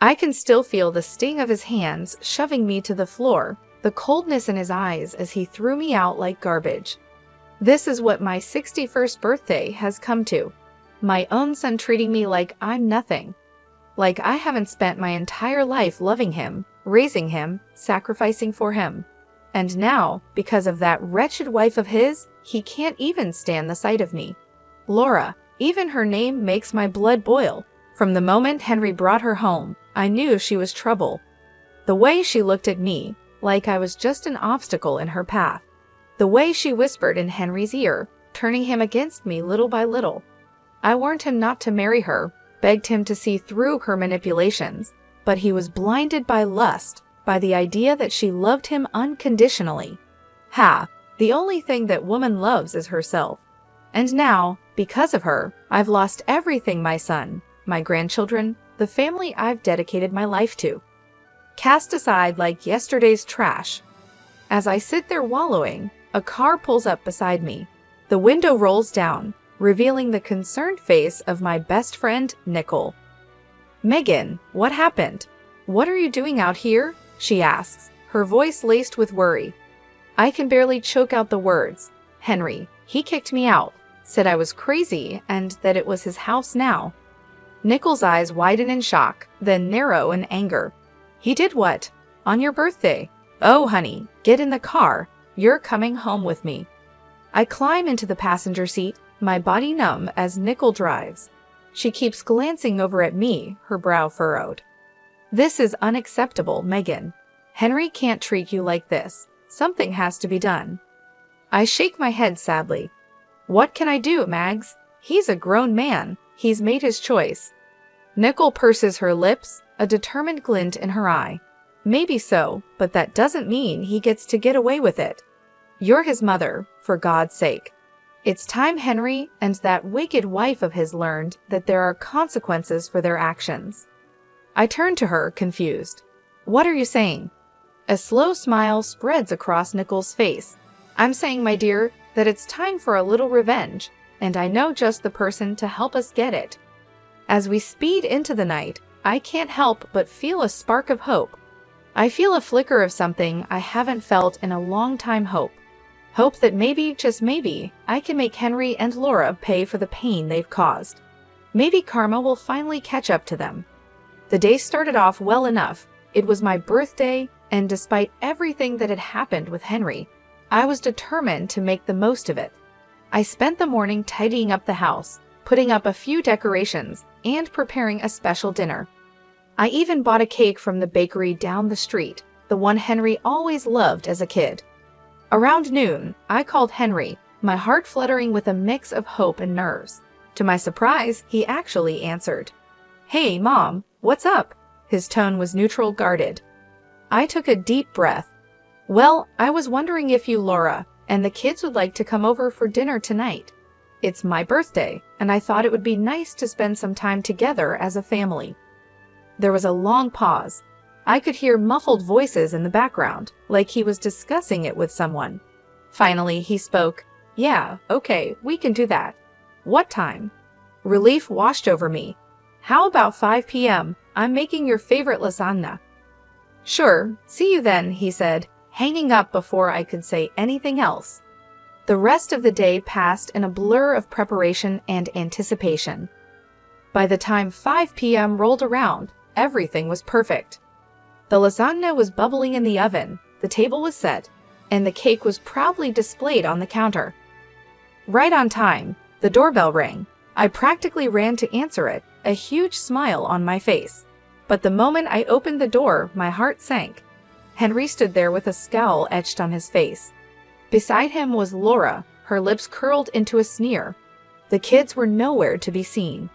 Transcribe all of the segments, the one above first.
I can still feel the sting of his hands shoving me to the floor, the coldness in his eyes as he threw me out like garbage. This is what my 61st birthday has come to. My own son treating me like I'm nothing. Like I haven't spent my entire life loving him, raising him, sacrificing for him. And now, because of that wretched wife of his, he can't even stand the sight of me. Laura, even her name makes my blood boil. From the moment Henry brought her home, I knew she was trouble. The way she looked at me, like I was just an obstacle in her path. The way she whispered in Henry's ear, turning him against me little by little. I warned him not to marry her, begged him to see through her manipulations, but he was blinded by lust, by the idea that she loved him unconditionally. Ha! The only thing that woman loves is herself. And now, because of her, I've lost everything: my son, my grandchildren, the family I've dedicated my life to. Cast aside like yesterday's trash. As I sit there wallowing, a car pulls up beside me. The window rolls down, revealing the concerned face of my best friend, Nicole. "Megan, what happened? What are you doing out here?" she asks, her voice laced with worry. I can barely choke out the words. "Henry, he kicked me out, said I was crazy and that it was his house now." Nicole's eyes widen in shock, then narrow in anger. "He did what? On your birthday? Oh, honey, get in the car. You're coming home with me." I climb into the passenger seat, my body numb as Nicole drives. She keeps glancing over at me, her brow furrowed. "This is unacceptable, Megan. Henry can't treat you like this. Something has to be done." I shake my head sadly. "What can I do, Mags? He's a grown man. He's made his choice." Nicole purses her lips, a determined glint in her eye. "Maybe so, but that doesn't mean he gets to get away with it. You're his mother, for God's sake. It's time Henry and that wicked wife of his learned that there are consequences for their actions." I turn to her, confused. "What are you saying?" A slow smile spreads across Nicole's face. "I'm saying, my dear, that it's time for a little revenge, and I know just the person to help us get it." As we speed into the night, I can't help but feel a spark of hope. I feel a flicker of something I haven't felt in a long time: hope. Hope that maybe, just maybe, I can make Henry and Laura pay for the pain they've caused. Maybe karma will finally catch up to them. The day started off well enough. It was my birthday, and despite everything that had happened with Henry, I was determined to make the most of it. I spent the morning tidying up the house, putting up a few decorations, and preparing a special dinner. I even bought a cake from the bakery down the street, the one Henry always loved as a kid. Around noon, I called Henry, my heart fluttering with a mix of hope and nerves. To my surprise, he actually answered. "Hey, Mom, what's up?" His tone was neutral, guarded. I took a deep breath. "Well, I was wondering if you, Laura, and the kids would like to come over for dinner tonight. It's my birthday, and I thought it would be nice to spend some time together as a family." There was a long pause. I could hear muffled voices in the background, like he was discussing it with someone. Finally, he spoke. "Yeah, okay, we can do that. What time?" Relief washed over me. "How about 5 p.m.? I'm making your favorite lasagna." "Sure, see you then," he said, hanging up before I could say anything else. The rest of the day passed in a blur of preparation and anticipation. By the time 5 p.m. rolled around, everything was perfect. The lasagna was bubbling in the oven, the table was set, and the cake was proudly displayed on the counter. Right on time, the doorbell rang. I practically ran to answer it, a huge smile on my face. But the moment I opened the door, my heart sank. Henry stood there with a scowl etched on his face. Beside him was Laura, her lips curled into a sneer. The kids were nowhere to be seen.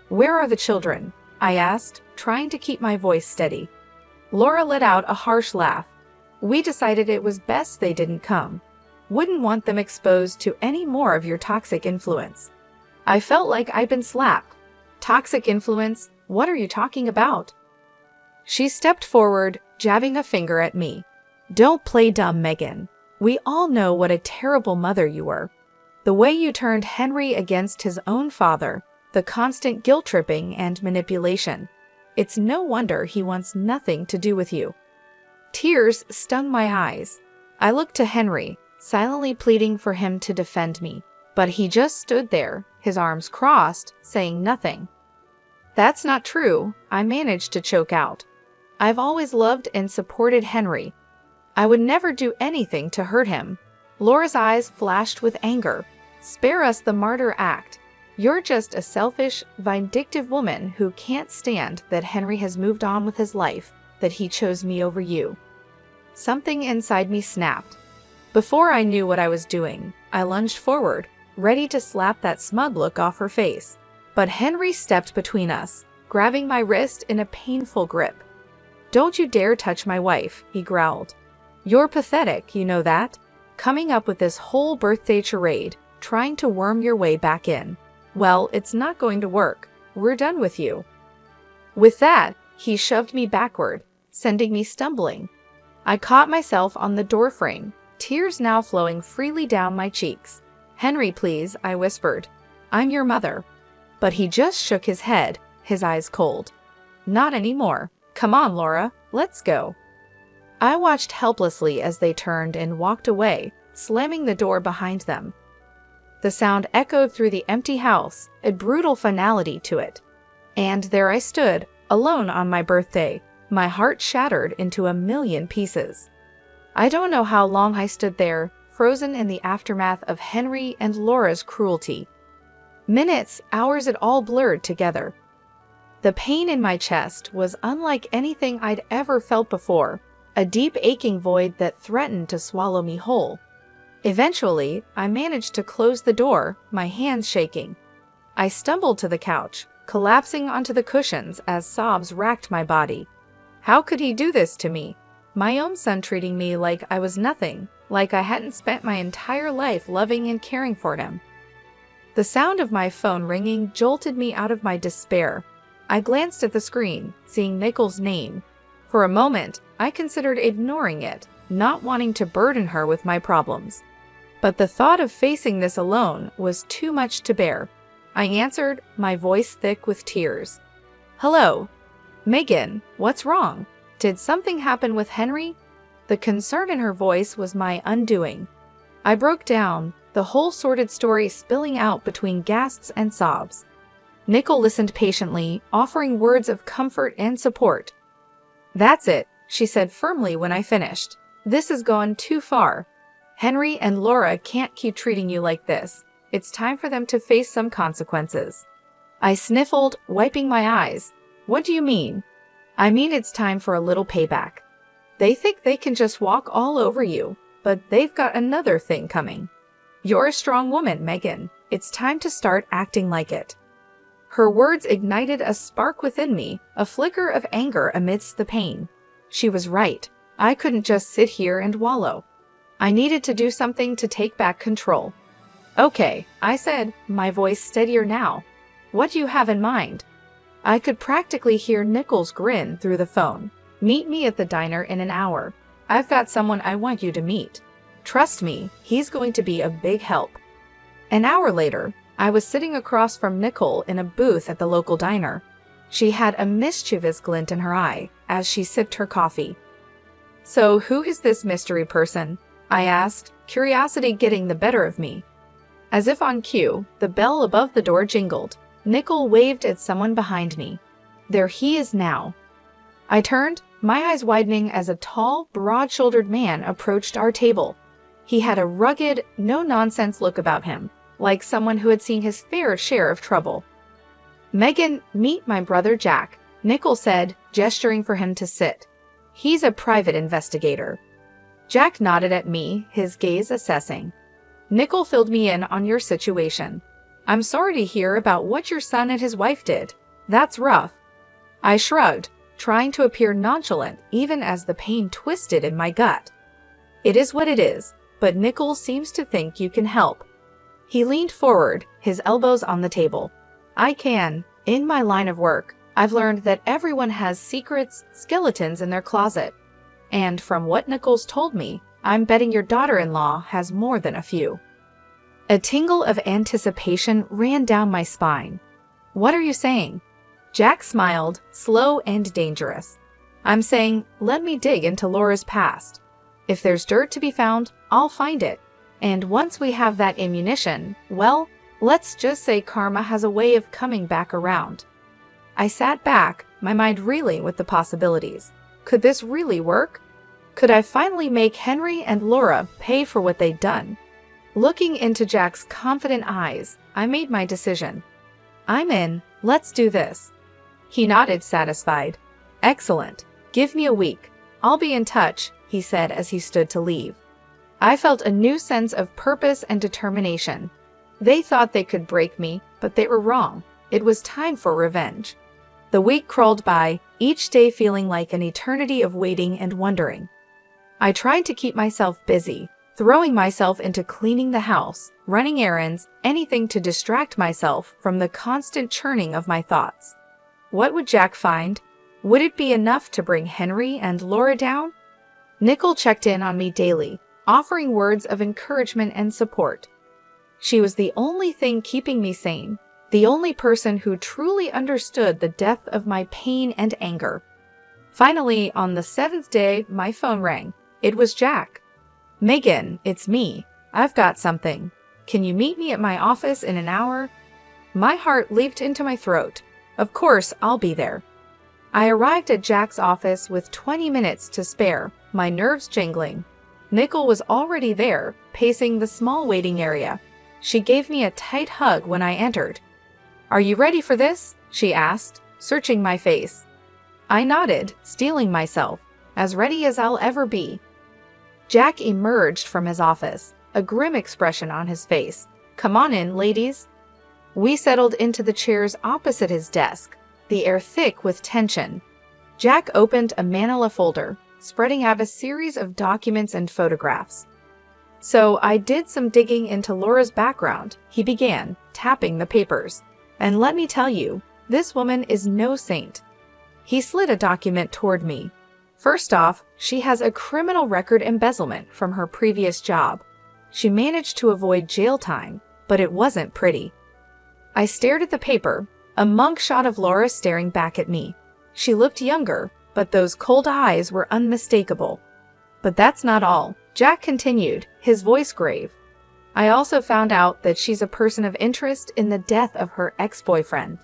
"Where are the children?" I asked, trying to keep my voice steady. Laura let out a harsh laugh. "We decided it was best they didn't come. Wouldn't want them exposed to any more of your toxic influence." I felt like I'd been slapped. "Toxic influence? What are you talking about?" She stepped forward, jabbing a finger at me. "Don't play dumb, Megan. We all know what a terrible mother you were. The way you turned Henry against his own father, the constant guilt-tripping and manipulation. It's no wonder he wants nothing to do with you." Tears stung my eyes. I looked to Henry, silently pleading for him to defend me, but he just stood there, his arms crossed, saying nothing. "That's not true," I managed to choke out. "I've always loved and supported Henry. I would never do anything to hurt him." Laura's eyes flashed with anger. "Spare us the martyr act. You're just a selfish, vindictive woman who can't stand that Henry has moved on with his life, that he chose me over you." Something inside me snapped. Before I knew what I was doing, I lunged forward, ready to slap that smug look off her face. But Henry stepped between us, grabbing my wrist in a painful grip. "Don't you dare touch my wife," he growled. "You're pathetic, you know that? Coming up with this whole birthday charade, trying to worm your way back in. Well, it's not going to work. We're done with you." With that, he shoved me backward, sending me stumbling. I caught myself on the doorframe, tears now flowing freely down my cheeks. "Henry, please," I whispered. "I'm your mother." But he just shook his head, his eyes cold. "Not anymore. Come on, Laura, let's go." I watched helplessly as they turned and walked away, slamming the door behind them. The sound echoed through the empty house, a brutal finality to it. And there I stood, alone on my birthday, my heart shattered into a million pieces. I don't know how long I stood there, frozen in the aftermath of Henry and Laura's cruelty. Minutes, hours, it all blurred together. The pain in my chest was unlike anything I'd ever felt before, a deep aching void that threatened to swallow me whole. Eventually, I managed to close the door, my hands shaking. I stumbled to the couch, collapsing onto the cushions as sobs racked my body. How could he do this to me? My own son treating me like I was nothing, like I hadn't spent my entire life loving and caring for him. The sound of my phone ringing jolted me out of my despair. I glanced at the screen, seeing Nicole's name. For a moment, I considered ignoring it, not wanting to burden her with my problems. But the thought of facing this alone was too much to bear. I answered, my voice thick with tears. "Hello. Megan, what's wrong? Did something happen with Henry?" The concern in her voice was my undoing. I broke down, the whole sordid story spilling out between gasps and sobs. Nicole listened patiently, offering words of comfort and support. "That's it," she said firmly when I finished. "This has gone too far. Henry and Laura can't keep treating you like this. It's time for them to face some consequences." I sniffled, wiping my eyes. "What do you mean?" "I mean it's time for a little payback. They think they can just walk all over you, but they've got another thing coming. You're a strong woman, Megan. It's time to start acting like it." Her words ignited a spark within me, a flicker of anger amidst the pain. She was right. I couldn't just sit here and wallow. I needed to do something to take back control. "Okay," I said, my voice steadier now. "What do you have in mind?" I could practically hear Nicole's grin through the phone. "Meet me at the diner in an hour. I've got someone I want you to meet. Trust me, he's going to be a big help." An hour later, I was sitting across from Nicole in a booth at the local diner. She had a mischievous glint in her eye as she sipped her coffee. "So who is this mystery person?" I asked, curiosity getting the better of me. As if on cue, the bell above the door jingled. Nicole waved at someone behind me. There he is now. I turned, my eyes widening as a tall, broad-shouldered man approached our table. He had a rugged, no-nonsense look about him, like someone who had seen his fair share of trouble. "Megan, meet my brother Jack," Nicole said, gesturing for him to sit. "He's a private investigator." Jack nodded at me, his gaze assessing. "Nicole filled me in on your situation. I'm sorry to hear about what your son and his wife did. That's rough." I shrugged, trying to appear nonchalant even as the pain twisted in my gut. "It is what it is, but Nicole seems to think you can help." He leaned forward, his elbows on the table. In my line of work, I've learned that everyone has secrets, skeletons in their closet. And from what Nicole's told me, I'm betting your daughter-in-law has more than a few." A tingle of anticipation ran down my spine. "What are you saying?" Jack smiled, slow and dangerous. I'm saying, let me dig into Laura's past. If there's dirt to be found, I'll find it. And once we have that ammunition, well, let's just say karma has a way of coming back around. I sat back, my mind reeling with the possibilities. Could this really work? Could I finally make Henry and Laura pay for what they'd done? Looking into Jack's confident eyes, I made my decision. I'm in, let's do this. He nodded, satisfied. Excellent. Give me a week. I'll be in touch, he said as he stood to leave. I felt a new sense of purpose and determination. They thought they could break me, but they were wrong. It was time for revenge. The week crawled by, each day feeling like an eternity of waiting and wondering. I tried to keep myself busy, throwing myself into cleaning the house, running errands, anything to distract myself from the constant churning of my thoughts. What would Jack find? Would it be enough to bring Henry and Laura down? Nicole checked in on me daily, offering words of encouragement and support. She was the only thing keeping me sane, the only person who truly understood the depth of my pain and anger. Finally, on the 7th day, my phone rang. It was Jack. Megan, it's me. I've got something. Can you meet me at my office in an hour? My heart leaped into my throat. Of course, I'll be there. I arrived at Jack's office with 20 minutes to spare, my nerves jingling. Nicole was already there, pacing the small waiting area. She gave me a tight hug when I entered. Are you ready for this? She asked, searching my face. I nodded, steeling myself, as ready as I'll ever be. Jack emerged from his office, a grim expression on his face. Come on in, ladies. We settled into the chairs opposite his desk, the air thick with tension. Jack opened a manila folder, spreading out a series of documents and photographs. So I did some digging into Laura's background, he began, tapping the papers. And let me tell you, this woman is no saint. He slid a document toward me. First off, she has a criminal record embezzlement from her previous job. She managed to avoid jail time, but it wasn't pretty. I stared at the paper, a mug shot of Laura staring back at me. She looked younger, but those cold eyes were unmistakable. But that's not all, Jack continued, his voice grave. I also found out that she's a person of interest in the death of her ex-boyfriend.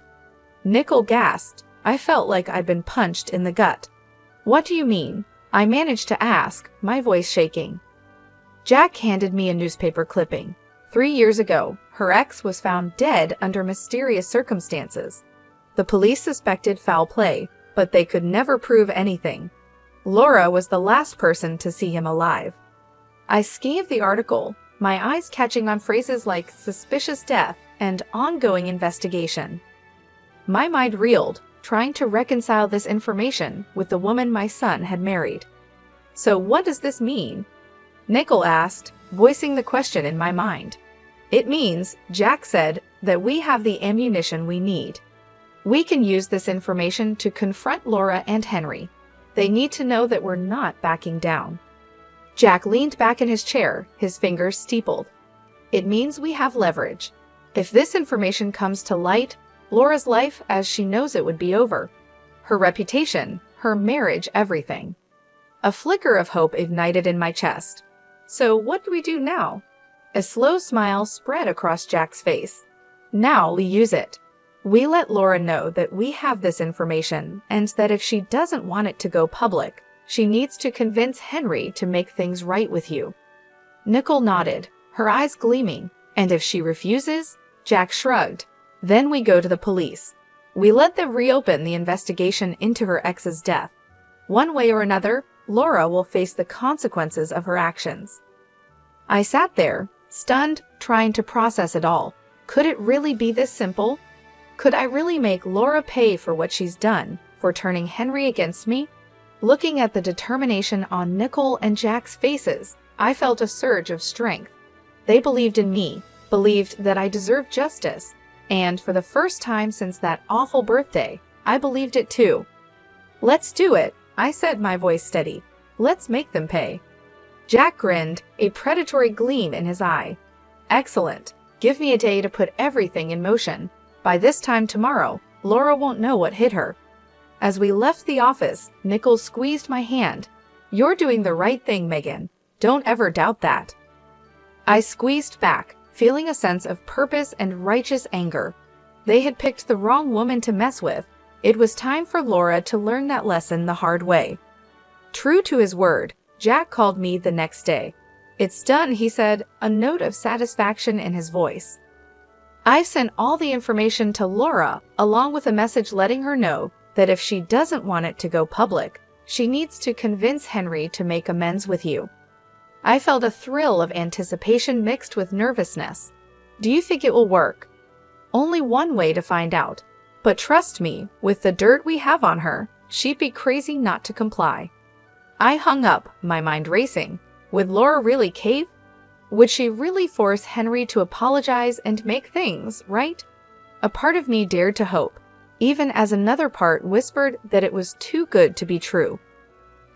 Nicole gasped. I felt like I'd been punched in the gut. What do you mean? I managed to ask, my voice shaking. Jack handed me a newspaper clipping. 3 years ago, her ex was found dead under mysterious circumstances. The police suspected foul play, but they could never prove anything. Laura was the last person to see him alive. I scanned the article, my eyes catching on phrases like suspicious death and ongoing investigation. My mind reeled, trying to reconcile this information with the woman my son had married. So what does this mean? Nicole asked, voicing the question in my mind. It means, Jack said, that we have the ammunition we need. We can use this information to confront Laura and Henry. They need to know that we're not backing down. Jack leaned back in his chair, his fingers steepled. It means we have leverage. If this information comes to light, Laura's life as she knows it would be over. Her reputation, her marriage, everything. A flicker of hope ignited in my chest. So what do we do now? A slow smile spread across Jack's face. Now we use it. We let Laura know that we have this information and that if she doesn't want it to go public, she needs to convince Henry to make things right with you. Nicole nodded, her eyes gleaming. And if she refuses? Jack shrugged. Then we go to the police. We let them reopen the investigation into her ex's death. One way or another, Laura will face the consequences of her actions. I sat there, stunned, trying to process it all. Could it really be this simple? Could I really make Laura pay for what she's done, for turning Henry against me? Looking at the determination on Nicole and Jack's faces, I felt a surge of strength. They believed in me, believed that I deserved justice, and for the first time since that awful birthday, I believed it too. Let's do it, I said, my voice steady. Let's make them pay. Jack grinned, a predatory gleam in his eye. Excellent. Give me a day to put everything in motion. By this time tomorrow, Laura won't know what hit her. As we left the office, Nichols squeezed my hand. "You're doing the right thing, Megan. Don't ever doubt that." I squeezed back, feeling a sense of purpose and righteous anger. They had picked the wrong woman to mess with. It was time for Laura to learn that lesson the hard way. True to his word, Jack called me the next day. "It's done," he said, a note of satisfaction in his voice. I've sent all the information to Laura, along with a message letting her know that if she doesn't want it to go public, she needs to convince Henry to make amends with you. I felt a thrill of anticipation mixed with nervousness. Do you think it will work? Only one way to find out. But trust me, with the dirt we have on her, she'd be crazy not to comply. I hung up, my mind racing. Would Laura really cave? Would she really force Henry to apologize and make things right? A part of me dared to hope, even as another part whispered that it was too good to be true.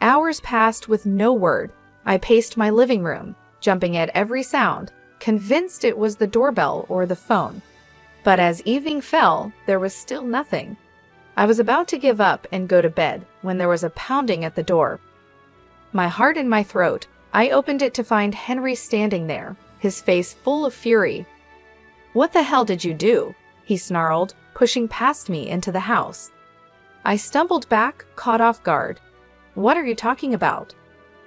Hours passed with no word. I paced my living room, jumping at every sound, convinced it was the doorbell or the phone. But as evening fell, there was still nothing. I was about to give up and go to bed when there was a pounding at the door. My heart in my throat, I opened it to find Henry standing there, his face full of fury. "What the hell did you do?" he snarled, pushing past me into the house. I stumbled back, caught off guard. "What are you talking about?"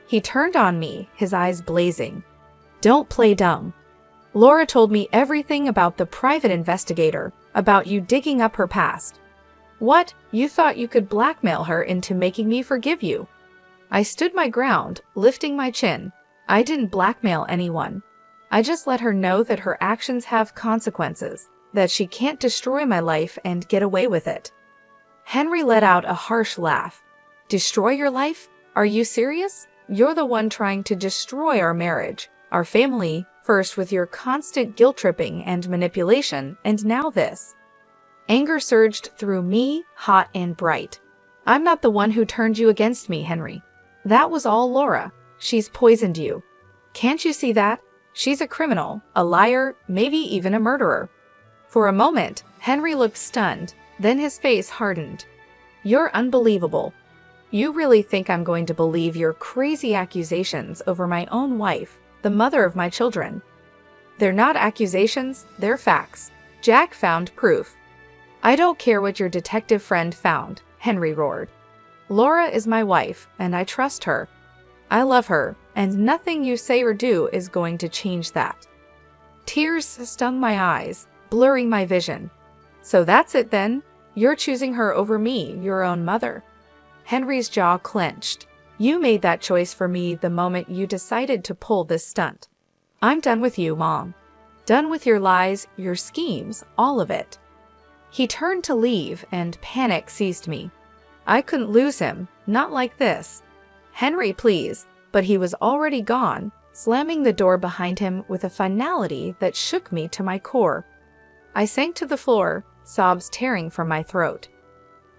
He turned on me, his eyes blazing. "Don't play dumb. Laura told me everything about the private investigator, about you digging up her past. What? You thought you could blackmail her into making me forgive you?" I stood my ground, lifting my chin. I didn't blackmail anyone. I just let her know that her actions have consequences, that she can't destroy my life and get away with it. Henry let out a harsh laugh. "Destroy your life? Are you serious? You're the one trying to destroy our marriage, our family, first with your constant guilt-tripping and manipulation, and now this." Anger surged through me, hot and bright. "I'm not the one who turned you against me, Henry. That was all Laura. She's poisoned you. Can't you see that? She's a criminal, a liar, maybe even a murderer." For a moment, Henry looked stunned, then his face hardened. "You're unbelievable. You really think I'm going to believe your crazy accusations over my own wife, the mother of my children? They're not accusations, they're facts. Jack found proof." "I don't care what your detective friend found," Henry roared. "Laura is my wife, and I trust her. I love her, and nothing you say or do is going to change that." Tears stung my eyes, blurring my vision. "So that's it then? You're choosing her over me, your own mother?" Henry's jaw clenched. "You made that choice for me the moment you decided to pull this stunt. I'm done with you, Mom. Done with your lies, your schemes, all of it." He turned to leave, and panic seized me. I couldn't lose him, not like this. "Henry, please," but he was already gone, slamming the door behind him with a finality that shook me to my core. I sank to the floor, sobs tearing from my throat.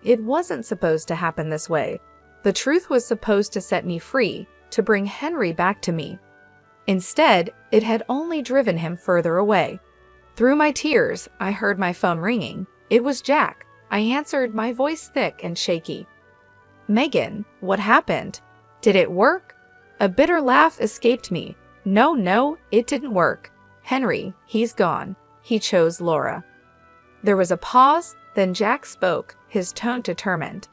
It wasn't supposed to happen this way. The truth was supposed to set me free, to bring Henry back to me. Instead, it had only driven him further away. Through my tears, I heard my phone ringing. It was Jack. I answered, my voice thick and shaky. "Megan, what happened? Did it work?" A bitter laugh escaped me. No, it didn't work. Henry, he's gone. He chose Laura." There was a pause, then Jack spoke, his tone determined.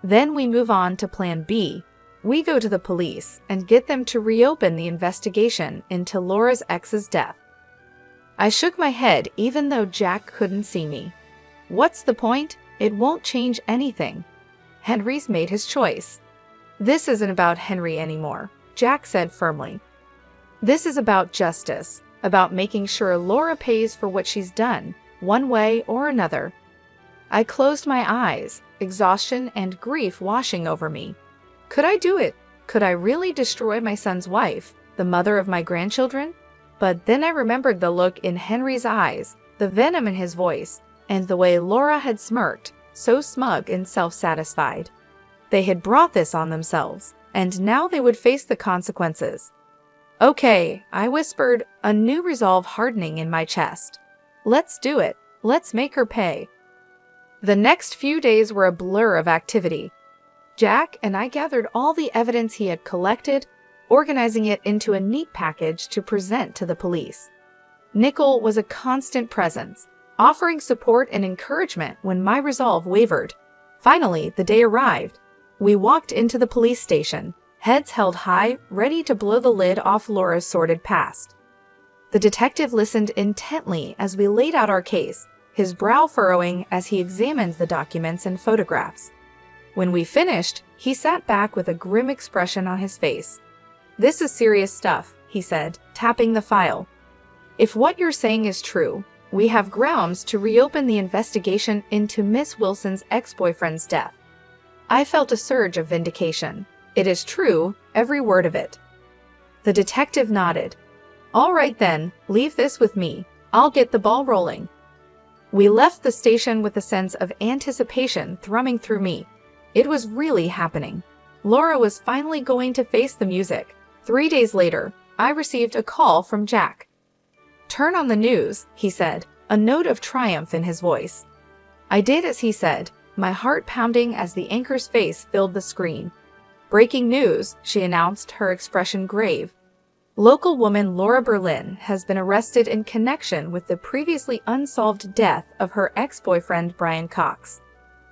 "Then we move on to Plan B. We go to the police and get them to reopen the investigation into Laura's ex's death." I shook my head even though Jack couldn't see me. "What's the point? It won't change anything. Henry's made his choice." "This isn't about Henry anymore," Jack said firmly. "This is about justice, about making sure Laura pays for what she's done, one way or another." I closed my eyes, exhaustion and grief washing over me. Could I do it? Could I really destroy my son's wife, the mother of my grandchildren? But then I remembered the look in Henry's eyes, the venom in his voice, and the way Laura had smirked, so smug and self-satisfied. They had brought this on themselves, and now they would face the consequences. "Okay," I whispered, a new resolve hardening in my chest. "Let's do it. Let's make her pay." The next few days were a blur of activity. Jack and I gathered all the evidence he had collected, organizing it into a neat package to present to the police. Nickel was a constant presence, offering support and encouragement when my resolve wavered. Finally, the day arrived. We walked into the police station, heads held high, ready to blow the lid off Laura's sordid past. The detective listened intently as we laid out our case, his brow furrowing as he examined the documents and photographs. When we finished, he sat back with a grim expression on his face. "This is serious stuff," he said, tapping the file. "If what you're saying is true, we have grounds to reopen the investigation into Miss Wilson's ex-boyfriend's death." I felt a surge of vindication. "It is true, every word of it." The detective nodded. "All right then, leave this with me. I'll get the ball rolling." We left the station with a sense of anticipation thrumming through me. It was really happening. Laura was finally going to face the music. 3 days later, I received a call from Jack. "Turn on the news," he said, a note of triumph in his voice. I did as he said, my heart pounding as the anchor's face filled the screen. "Breaking news," she announced, her expression grave. "Local woman Laura Berlin has been arrested in connection with the previously unsolved death of her ex-boyfriend Brian Cox.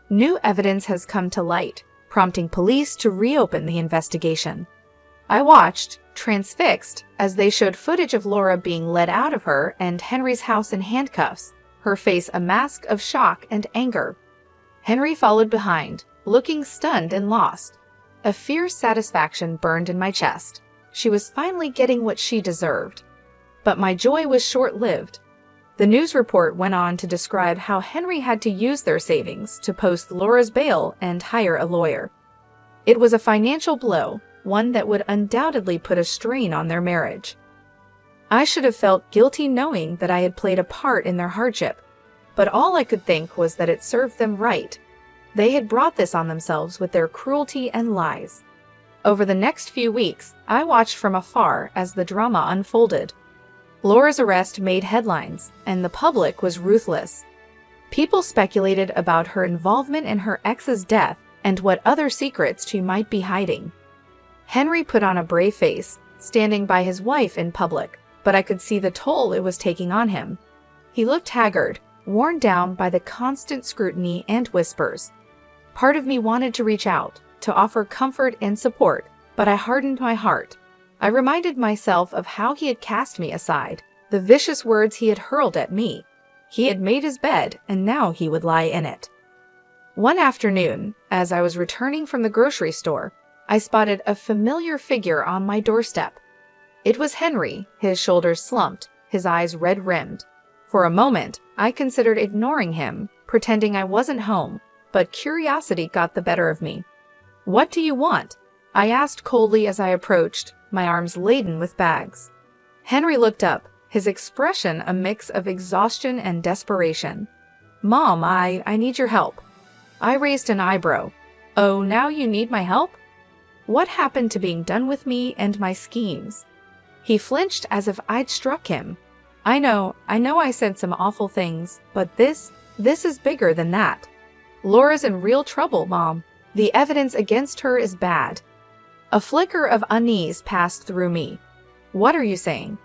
New evidence has come to light, prompting police to reopen the investigation." I watched, transfixed, as they showed footage of Laura being led out of her and Henry's house in handcuffs, her face a mask of shock and anger. Henry followed behind, looking stunned and lost. A fierce satisfaction burned in my chest. She was finally getting what she deserved. But my joy was short-lived. The news report went on to describe how Henry had to use their savings to post Laura's bail and hire a lawyer. It was a financial blow, one that would undoubtedly put a strain on their marriage. I should have felt guilty knowing that I had played a part in their hardship, but all I could think was that it served them right. They had brought this on themselves with their cruelty and lies. Over the next few weeks, I watched from afar as the drama unfolded. Laura's arrest made headlines, and the public was ruthless. People speculated about her involvement in her ex's death and what other secrets she might be hiding. Henry put on a brave face, standing by his wife in public, but I could see the toll it was taking on him. He looked haggard, worn down by the constant scrutiny and whispers. Part of me wanted to reach out, to offer comfort and support, but I hardened my heart. I reminded myself of how he had cast me aside, the vicious words he had hurled at me. He had made his bed, and now he would lie in it. One afternoon, as I was returning from the grocery store, I spotted a familiar figure on my doorstep. It was Henry, his shoulders slumped, his eyes red-rimmed. For a moment, I considered ignoring him, pretending I wasn't home, but curiosity got the better of me. "What do you want?" I asked coldly as I approached, my arms laden with bags. Henry looked up, his expression a mix of exhaustion and desperation. "Mom, I need your help." I raised an eyebrow. "Oh, now you need my help? What happened to being done with me and my schemes?" He flinched as if I'd struck him. I know I said some awful things, but this is bigger than that. Laura's in real trouble, Mom. The evidence against her is bad." A flicker of unease passed through me. "What are you saying?"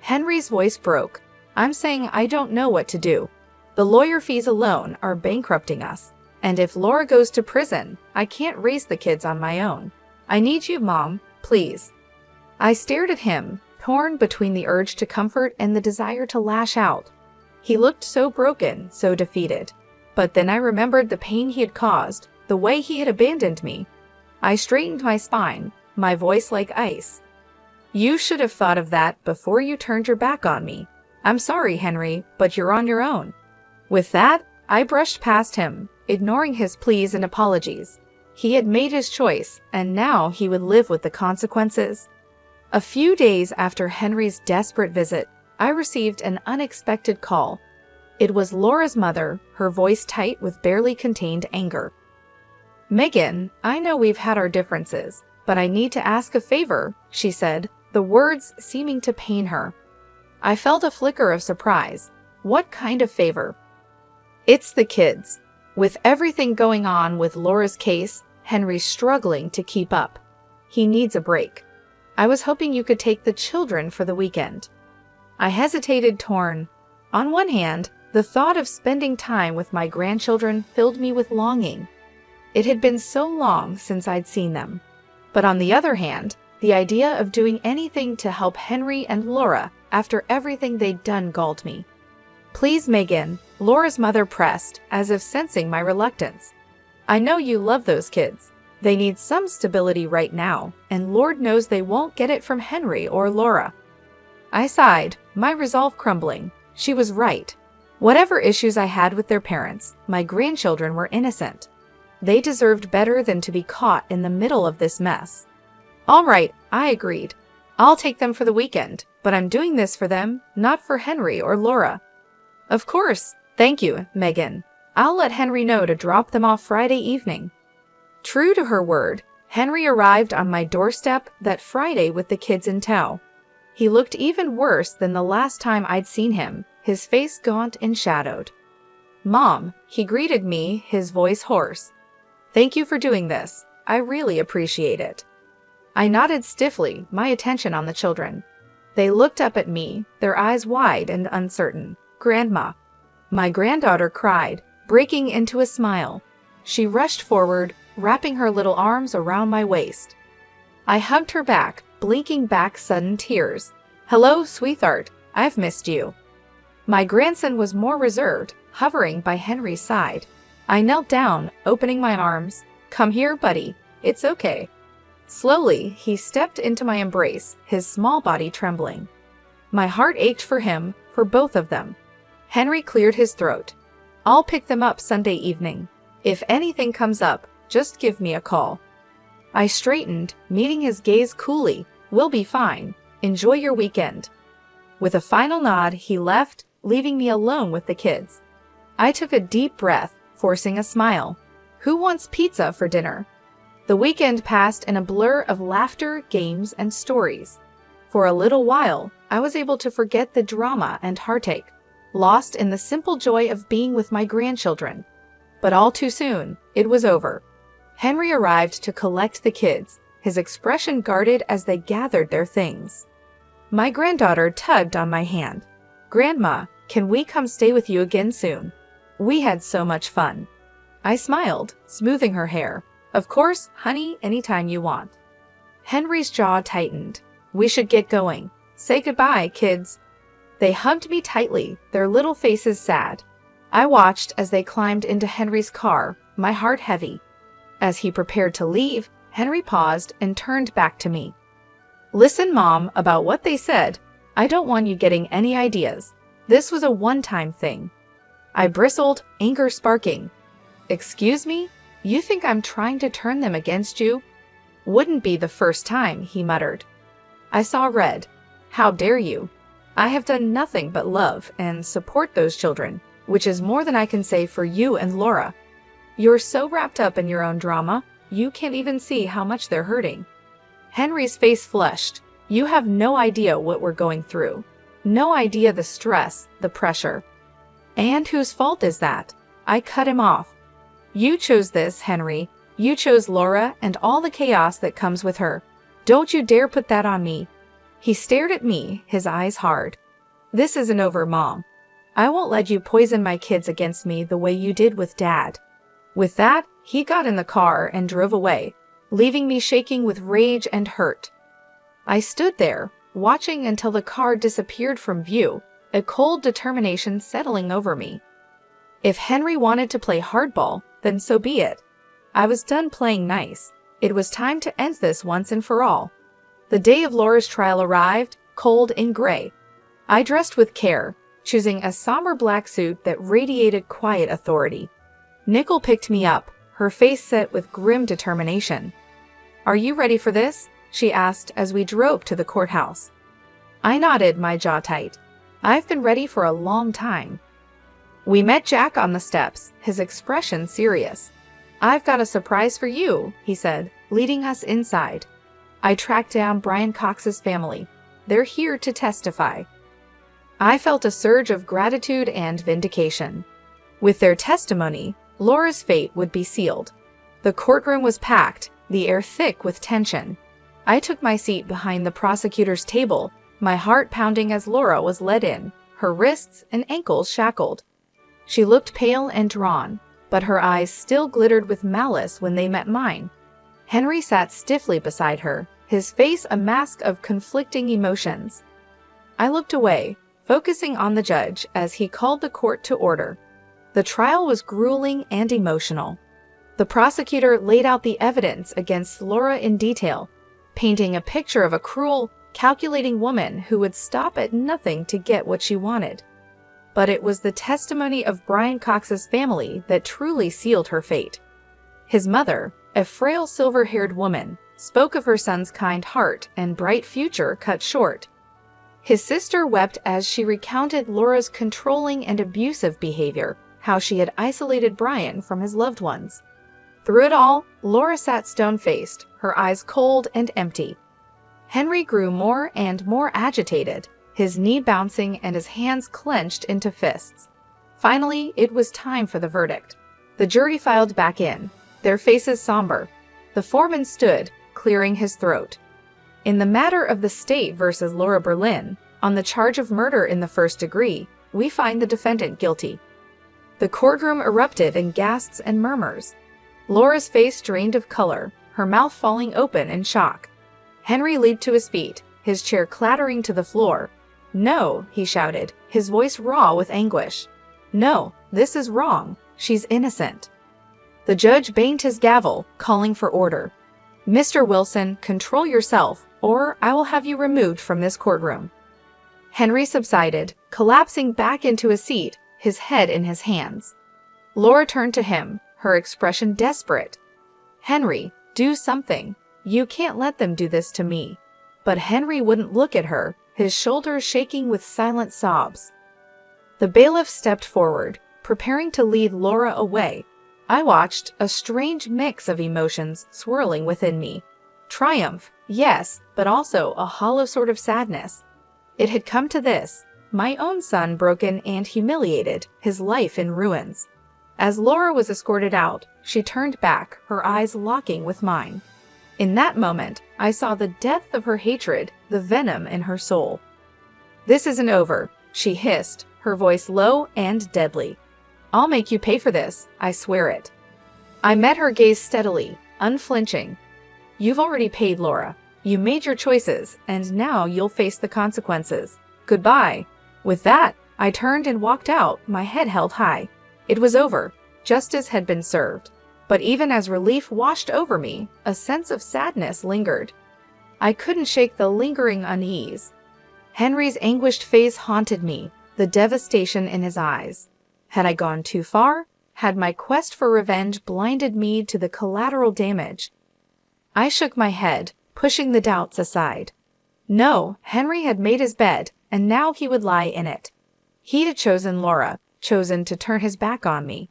Henry's voice broke. "I'm saying I don't know what to do. The lawyer fees alone are bankrupting us. And if Laura goes to prison, I can't raise the kids on my own. I need you, Mom, please." I stared at him, torn between the urge to comfort and the desire to lash out. He looked so broken, so defeated. But then I remembered the pain he had caused, the way he had abandoned me. I straightened my spine, my voice like ice. "You should have thought of that before you turned your back on me. I'm sorry, Henry, but you're on your own." With that, I brushed past him, ignoring his pleas and apologies. He had made his choice, and now he would live with the consequences. A few days after Henry's desperate visit, I received an unexpected call. It was Laura's mother, her voice tight with barely contained anger. "Megan, I know we've had our differences, but I need to ask a favor," she said, the words seeming to pain her. I felt a flicker of surprise. "What kind of favor?" "It's the kids. With everything going on with Laura's case, Henry's struggling to keep up. He needs a break. I was hoping you could take the children for the weekend. I hesitated, torn. On one hand, the thought of spending time with my grandchildren filled me with longing. It had been so long since I'd seen them. But on the other hand, the idea of doing anything to help Henry and Laura after everything they'd done galled me. Please, Megan, Laura's mother pressed, as if sensing my reluctance. I know you love those kids. They need some stability right now, and Lord knows they won't get it from Henry or Laura. I sighed, my resolve crumbling. She was right. Whatever issues I had with their parents, my grandchildren were innocent. They deserved better than to be caught in the middle of this mess. All right, I agreed. I'll take them for the weekend, but I'm doing this for them, not for Henry or Laura. Of course. Thank you, Megan. I'll let Henry know to drop them off Friday evening. True to her word, Henry arrived on my doorstep that Friday with the kids in tow. He looked even worse than the last time I'd seen him, his face gaunt and shadowed. Mom, he greeted me, his voice hoarse. Thank you for doing this. I really appreciate it. I nodded stiffly, my attention on the children. They looked up at me, their eyes wide and uncertain. Grandma. My granddaughter cried, breaking into a smile. She rushed forward, wrapping her little arms around my waist. I hugged her back, blinking back sudden tears. Hello, sweetheart. I've missed you. My grandson was more reserved, hovering by Henry's side. I knelt down, opening my arms. Come here, buddy. It's okay. Slowly, he stepped into my embrace, his small body trembling. My heart ached for him, for both of them. Henry cleared his throat. I'll pick them up Sunday evening. If anything comes up, just give me a call. I straightened, meeting his gaze coolly. We'll be fine. Enjoy your weekend. With a final nod, he left, leaving me alone with the kids. I took a deep breath, forcing a smile. Who wants pizza for dinner? The weekend passed in a blur of laughter, games, and stories. For a little while, I was able to forget the drama and heartache, lost in the simple joy of being with my grandchildren. But all too soon, it was over. Henry arrived to collect the kids, his expression guarded as they gathered their things. My granddaughter tugged on my hand. Grandma, can we come stay with you again soon? We had so much fun. I smiled, smoothing her hair. Of course, honey, anytime you want. Henry's jaw tightened. We should get going. Say goodbye, kids. They hugged me tightly, their little faces sad. I watched as they climbed into Henry's car, my heart heavy. As he prepared to leave, Henry paused and turned back to me. Listen, Mom, about what they said. I don't want you getting any ideas. This was a one-time thing. I bristled, anger sparking. Excuse me? You think I'm trying to turn them against you? Wouldn't be the first time, he muttered. I saw red. How dare you? I have done nothing but love and support those children, which is more than I can say for you and Laura. You're so wrapped up in your own drama, you can't even see how much they're hurting. Henry's face flushed. You have no idea what we're going through. No idea the stress, the pressure. And whose fault is that? I cut him off. You chose this, Henry. You chose Laura and all the chaos that comes with her. Don't you dare put that on me. He stared at me, his eyes hard. This isn't over, Mom. I won't let you poison my kids against me the way you did with Dad. With that, he got in the car and drove away, leaving me shaking with rage and hurt. I stood there, watching until the car disappeared from view, a cold determination settling over me. If Henry wanted to play hardball, then so be it. I was done playing nice. It was time to end this once and for all. The day of Laura's trial arrived, cold and gray. I dressed with care, choosing a somber black suit that radiated quiet authority. Nicole picked me up, her face set with grim determination. Are you ready for this? She asked as we drove to the courthouse. I nodded, my jaw tight. I've been ready for a long time. We met Jack on the steps, his expression serious. I've got a surprise for you, he said, leading us inside. I tracked down Brian Cox's family. They're here to testify. I felt a surge of gratitude and vindication. With their testimony, Laura's fate would be sealed. The courtroom was packed, the air thick with tension. I took my seat behind the prosecutor's table, my heart pounding as Laura was led in, her wrists and ankles shackled. She looked pale and drawn, but her eyes still glittered with malice when they met mine. Henry sat stiffly beside her, his face a mask of conflicting emotions. I looked away, focusing on the judge as he called the court to order. The trial was grueling and emotional. The prosecutor laid out the evidence against Laura in detail, painting a picture of a cruel, calculating woman who would stop at nothing to get what she wanted. But it was the testimony of Brian Cox's family that truly sealed her fate. His mother, a frail silver-haired woman, spoke of her son's kind heart and bright future cut short. His sister wept as she recounted Laura's controlling and abusive behavior, how she had isolated Brian from his loved ones. Through it all, Laura sat stone-faced, her eyes cold and empty. Henry grew more and more agitated, his knee bouncing and his hands clenched into fists. Finally, it was time for the verdict. The jury filed back in, their faces somber. The foreman stood, clearing his throat. In the matter of the state versus Laura Berlin, on the charge of murder in the first degree, we find the defendant guilty. The courtroom erupted in gasps and murmurs. Laura's face drained of color, her mouth falling open in shock. Henry leaped to his feet, his chair clattering to the floor. "No," he shouted, his voice raw with anguish. "No, this is wrong. She's innocent." The judge banged his gavel, calling for order. "Mr. Wilson, control yourself, or I will have you removed from this courtroom." Henry subsided, collapsing back into a seat, his head in his hands. Laura turned to him, her expression desperate. "Henry, do something. You can't let them do this to me." But Henry wouldn't look at her, his shoulders shaking with silent sobs. The bailiff stepped forward, preparing to lead Laura away. I watched, a strange mix of emotions swirling within me. Triumph, yes, but also a hollow sort of sadness. It had come to this, my own son broken and humiliated, his life in ruins. As Laura was escorted out, she turned back, her eyes locking with mine. In that moment, I saw the depth of her hatred, the venom in her soul. "This isn't over," she hissed, her voice low and deadly. "I'll make you pay for this, I swear it." I met her gaze steadily, unflinching. "You've already paid, Laura. You made your choices, and now you'll face the consequences. Goodbye." With that, I turned and walked out, my head held high. It was over. Justice had been served. But even as relief washed over me, a sense of sadness lingered. I couldn't shake the lingering unease. Henry's anguished face haunted me, the devastation in his eyes. Had I gone too far? Had my quest for revenge blinded me to the collateral damage? I shook my head, pushing the doubts aside. No, Henry had made his bed, and now he would lie in it. He had chosen Laura, chosen to turn his back on me.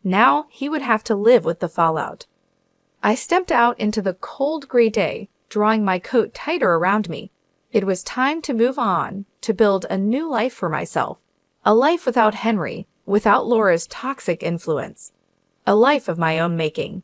Now he would have to live with the fallout. I stepped out into the cold gray day, drawing my coat tighter around me. It was time to move on, to build a new life for myself. A life without Henry, without Laura's toxic influence. A life of my own making.